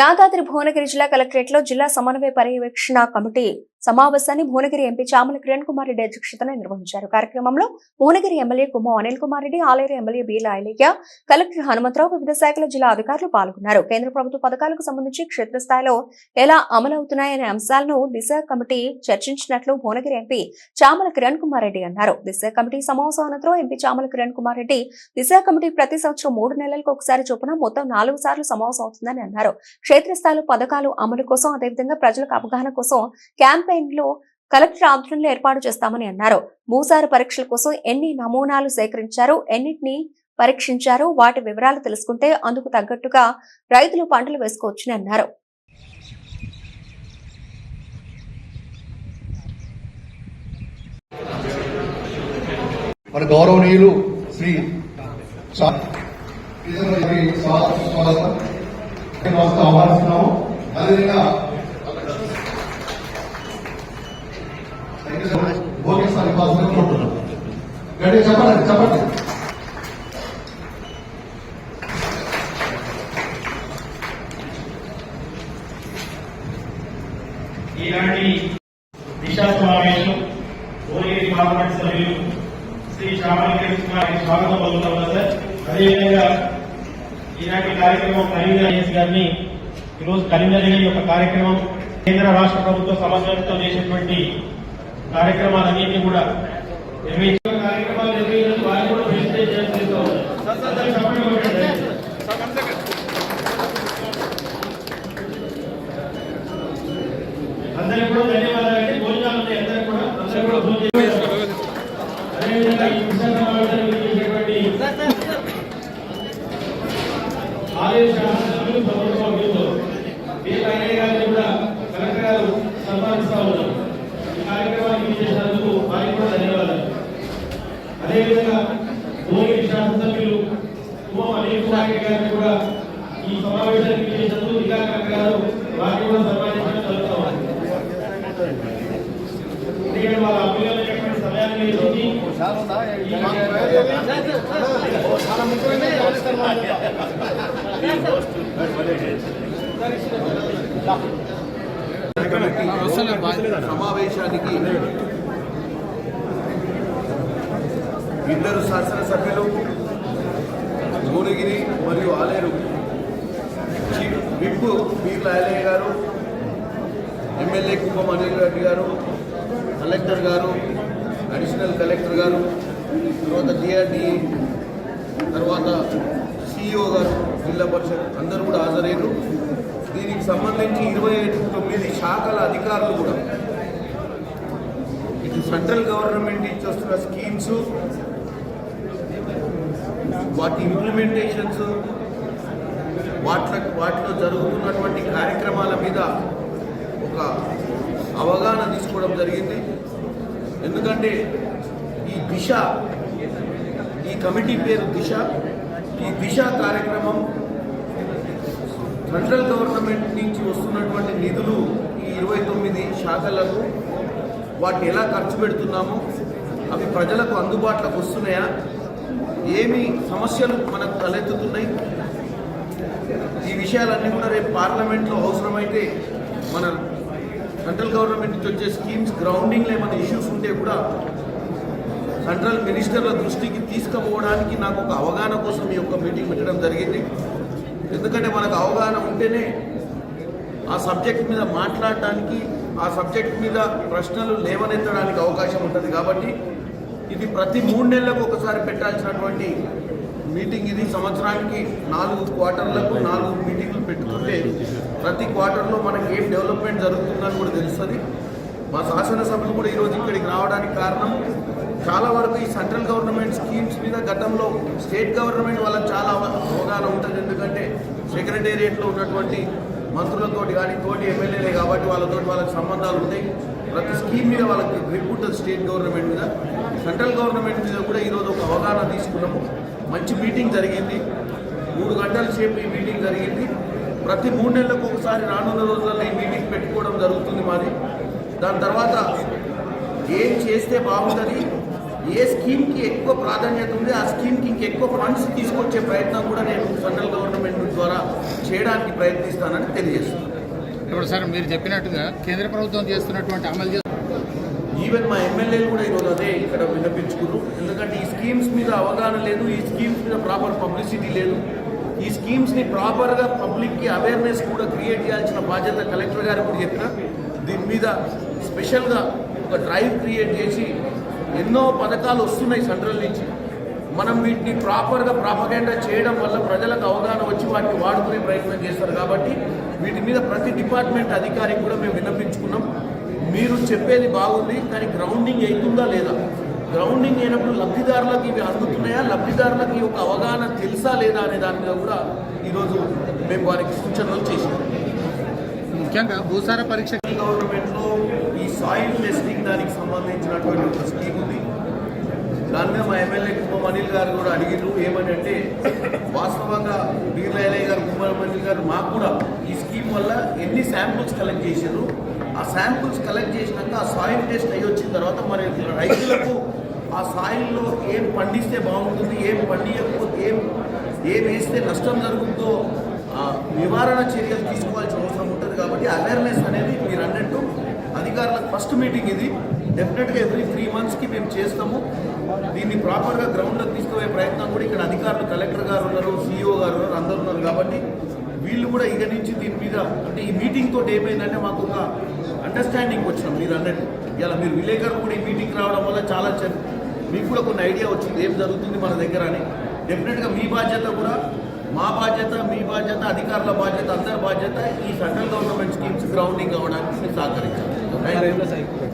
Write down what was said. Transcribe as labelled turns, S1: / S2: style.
S1: యాదాద్రి భువనగిరి జిల్లా కలెక్టరేట్ లో జిల్లా సమన్వయ పర్యవేక్షణ కమిటీ సమావేశాన్ని భువనగిరి ఎంపీ చామల కిరణ్ కుమార్ రెడ్డి అధ్యక్షతన నిర్వహించారు. కార్యక్రమంలో Bhuvanagiri MLA Kumbham Anil Kumar Reddy, Aleru MLA Beerla Ilaiah, collector Hanumantharao, వివిధ శాఖల జిల్లా అధికారులు పాల్గొన్నారు. కేంద్ర ప్రభుత్వ పథకాలకు సంబంధించి క్షేత్రస్థాయిలో ఎలా అమలవుతున్నాయనే అంశాలను దిశ కమిటీ చర్చించినట్లు భువనగిరి ఎంపీ చామల కిరణ్ కుమార్ రెడ్డి అన్నారు. దిశ కమిటీ సమావేశం అనంతరం ఎంపీ చామల కిరణ్ కుమార్ రెడ్డి దిశ కమిటీ ప్రతి సంవత్సరం 3 నెలలకు ఒకసారి చొప్పున మొత్తం 4 సార్లు సమావేశం అవుతుందని అన్నారు. క్షేత్రస్థాయిలో పథకాలు అమలు కోసం, అదేవిధంగా ప్రజలకు అవగాహన కోసం క్యాంపెయిన్లు కలెక్టర్ ఆధ్వర్యంలో ఏర్పాటు చేస్తామని అన్నారు. భూసార పరీక్షల కోసం ఎన్ని నమూనాలు సేకరించారు, ఎన్నిటిని పరీక్షించారు, వాటి వివరాలు తెలుసుకుంటే అందుకు తగ్గట్టుగా రైతులు పంటలు వేసుకోవచ్చని అన్నారు.
S2: మన గౌరవనీయులు శ్రీ ఆహ్వానిస్తున్నాము. అదేవిధంగా చెప్పండి.
S3: ఈనాటి దిశా సమావేశం భువనగిరి పార్లమెంట్ సభ్యులు శ్రీ చామల కిరణ్ కుమార్ స్వాగతం పలుకుతాం సార్. అదేవిధంగా ఈనాటి కార్యక్రమం కరీంనగర్ గారిని ఈరోజు కరీంనగర్ యొక్క కార్యక్రమం కేంద్ర రాష్ట్ర ప్రభుత్వ సమన్వయంతో చేసినటువంటి కార్యక్రమాలన్నింటినీ కూడా నిర్వహించిన కార్యక్రమాలు నిర్వహించడం వారు కూడా వెజిటేట్ చేస్తూ అందరికీ కూడా ధన్యవాదాలు. భోజనాలు ఉంటాయి, అందరికీ కూడా భోజనం చేస్తారు. అదేవిధంగా ఈ చేసేటువంటి ఆదేశ శాసనసభ్యులు ప్రభుత్వం బీర్ల ఐలయ్య గారిని కూడా కలెక్టర్ గారు సన్మానిస్తా ఉన్నారు. ఈ కార్యక్రమానికి చేసినందుకు వారికి కూడా ధన్యవాదాలు. అదేవిధంగా భువనగిరి శాసనసభ్యులు కుమ్మం అనిల్ కుమార్ రెడ్డి గారిని కూడా ఈ సమావేశానికి చేసినందుకు జిల్లా కలెక్టర్ గారు వారిని కూడా సన్మానించడం జరుగుతూ ఉంది. ఎందుకంటే వాళ్ళ అమూల్యమైనటువంటి సమయాన్ని వెచ్చించి
S2: సమావేశానికి ఇద్దరు శాసనసభ్యులు భువనగిరి మరియు ఆలేరు విప్ బీర్ల ఐలయ్య గారు, ఎమ్మెల్యే కుమ్మం అనిల్ రెడ్డి గారు, కలెక్టర్ గారు, అడిషనల్ కలెక్టర్ గారు, తర్వాత డిఆర్డిఏ, తర్వాత సిఇఓ గారు, జిల్లా పరిషత్ అందరూ కూడా హాజరయ్యారు. దీనికి సంబంధించి 29 శాఖల అధికారులు కూడా ఇటు సెంట్రల్ గవర్నమెంట్ ఇచ్చొస్తున్న స్కీమ్స్, వాటి ఇంప్లిమెంటేషన్స్, వాటిలో జరుగుతున్నటువంటి కార్యక్రమాల మీద ఒక అవగాహన తీసుకోవడం జరిగింది. ఎందుకంటే ఈ కమిటీ పేరు దిశ. ఈ దిశ కార్యక్రమం సెంట్రల్ గవర్నమెంట్ నుంచి వస్తున్నటువంటి నిధులు ఈ 29 శాఖలకు వాటిని ఎలా ఖర్చు పెడుతున్నాము, అవి ప్రజలకు అందుబాటులోకి వస్తున్నాయా, ఏమి సమస్యలు మనకు తలెత్తుతున్నాయి, ఈ విషయాలన్నీ కూడా రేపు పార్లమెంట్లో అవసరమైతే మన సెంట్రల్ గవర్నమెంట్ నుంచి వచ్చే స్కీమ్స్ గ్రౌండింగ్లో ఏమైనా ఇష్యూస్ ఉంటే కూడా సెంట్రల్ మినిస్టర్ల దృష్టికి తీసుకుపోవడానికి నాకు ఒక అవగాహన కోసం ఈ యొక్క మీటింగ్ పెట్టడం జరిగింది. ఎందుకంటే మనకు అవగాహన ఉంటేనే ఆ సబ్జెక్ట్ మీద మాట్లాడటానికి, ఆ సబ్జెక్ట్ మీద ప్రశ్నలు లేవనెత్తడానికి అవకాశం ఉంటుంది. కాబట్టి ఇది ప్రతి 3 నెలలకు ఒకసారి పెట్టాల్సినటువంటి మీటింగ్ ఇది. సంవత్సరానికి 4 క్వార్టర్లకు 4 మీటింగ్లు పెట్టుకుంటే ప్రతి క్వార్టర్లో మనకి ఏం డెవలప్మెంట్ జరుగుతుందని కూడా తెలుస్తుంది. మా శాసనసభ్యులు కూడా ఈరోజు ఇక్కడికి రావడానికి కారణం, చాలా వరకు ఈ సెంట్రల్ గవర్నమెంట్ స్కీమ్స్ మీద గతంలో స్టేట్ గవర్నమెంట్ వాళ్ళకి చాలా అవగాహన ఉంటుంది. ఎందుకంటే సెక్రటేరియట్లో ఉన్నటువంటి మంత్రులతోటి కానీ తోటి ఎమ్మెల్యేలే కాబట్టి వాళ్ళకి సంబంధాలు ఉంటాయి. ప్రతి స్కీమ్ మీద వాళ్ళకి గ్రిప్ ఉంటుంది స్టేట్ గవర్నమెంట్ మీద. సెంట్రల్ గవర్నమెంట్ మీద కూడా ఈరోజు ఒక అవగాహన తీసుకున్నాము. మంచి మీటింగ్ జరిగింది, 3 గంటల సేపు ఈ మీటింగ్ జరిగింది. ప్రతి 3 నెలలకు ఒకసారి రానున్న రోజుల్లో ఈ మీటింగ్ పెట్టుకోవడం జరుగుతుంది మాది. దాని తర్వాత ఏం చేస్తే బాగుంటుంది, ఏ స్కీమ్కి ఎక్కువ ప్రాధాన్యత ఉంది ఆ స్కీమ్కి ఇంకెక్కువ ఫండ్స్ తీసుకొచ్చే ప్రయత్నం కూడా నేను సెంట్రల్ గవర్నమెంట్ ద్వారా చేయడానికి ప్రయత్నిస్తానని తెలియజేస్తున్నాను.
S4: ఇప్పుడు సార్ మీరు చెప్పినట్టుగా కేంద్ర ప్రభుత్వం చేస్తున్నటువంటి అమలు
S2: ఈవెన్ మా ఎమ్మెల్యేలు కూడా ఈరోజు అదే ఇక్కడ వినిపించుకున్నారు. ఎందుకంటే ఈ స్కీమ్స్ మీద అవగాహన లేదు, ఈ స్కీమ్స్ మీద ప్రాపర్ పబ్లిసిటీ లేదు, ఈ స్కీమ్స్ని ప్రాపర్గా పబ్లిక్కి అవేర్నెస్ కూడా క్రియేట్ చేయాల్సిన బాధ్యత కలెక్టర్ గారు కూడా చెప్పిన. దీని మీద స్పెషల్గా ఒక డ్రైవ్ క్రియేట్ చేసి ఎన్నో పథకాలు వస్తున్నాయి సెంట్రల్ నుంచి, మనం వీటిని ప్రాపర్గా ప్రాపగెండా చేయడం వల్ల ప్రజలకు అవగాహన వచ్చి వాటిని వాడుకునే ప్రయత్నం చేస్తారు. కాబట్టి వీటి మీద ప్రతి డిపార్ట్మెంట్ అధికారికి కూడా మేము విన్నపించుకున్నాం. మీరు చెప్పేది బాగుంది, కానీ గ్రౌండింగ్ అవుతుందా లేదా, గ్రౌండింగ్ అయినప్పుడు లబ్ధిదారులకు ఇవి అందుతున్నాయా, లబ్ధిదారులకు ఈ యొక్క అవగాహన తెలుసా లేదా అనే దాని మీద కూడా ఈరోజు మేము వారికి సూచనలు చేసాం.
S4: ముఖ్యంగా భూసార పరీక్ష
S2: గవర్నమెంట్లో ఈ సాయిల్ టెస్టింగ్ దానికి సంబంధించినటువంటి ఒక స్కీమ్ ఉంది. దాని మీద మా ఎమ్మెల్యే కుమ్మం అనిల్ గారు కూడా అడిగిరు. ఏమని అంటే వాస్తవంగా బీర్ల ఎలయ్య గారు, కుమ్మం అనిల్ గారు మాకు కూడా ఈ స్కీమ్ వల్ల ఎన్ని శాంపుల్స్ కలెక్ట్ చేశారు, ఆ శాంపుల్స్ కలెక్ట్ చేసినాక ఆ సాయిల్ టెస్ట్ అయ్యి వచ్చిన తర్వాత మరి రైతులకు ఆ సాయిల్లో ఏం పండిస్తే బాగుంటుంది, ఏం పండియకపోతే ఏం వేస్తే నష్టం జరుగుతుందో నివారణ చర్యలు తీసుకోవాల్సిన అవసరం ఉంటుంది. కాబట్టి అవేర్నెస్ అనేది మీరు అన్నట్టు అధికారులకు ఫస్ట్ మీటింగ్ ఇది. డెఫినెట్గా ఎవ్రీ 3 monthsకి మేము చేస్తాము. దీన్ని ప్రాపర్గా గ్రౌండ్లోకి తీసుకుపోయే ప్రయత్నం కూడా ఇక్కడ అధికారులు కలెక్టర్ గారు ఉన్నారు, సిఇఓ గారు ఉన్నారు, అందరూ ఉన్నారు. కాబట్టి వీళ్ళు కూడా ఇక నుంచి దీని మీద అంటే ఈ మీటింగ్ తోటి ఏమైందంటే మాకు ఒక అండర్స్టాండింగ్ వచ్చినాం. మీరు అన్నట్టు ఇలా మీరు విలేకరులు కూడా ఈ మీటింగ్ రావడం వల్ల చాలా మీకు కూడా కొన్ని ఐడియా వచ్చింది ఏం జరుగుతుంది మన దగ్గర అని. డెఫినెట్గా మీ బాధ్యత కూడా, మా బాధ్యత, మీ బాధ్యత, అధికారుల బాధ్యత, అందరి బాధ్యత ఈ సెంట్రల్ గవర్నమెంట్ స్కీమ్స్ గ్రౌండింగ్ అవ్వడానికి మీరు సహకరించాలి.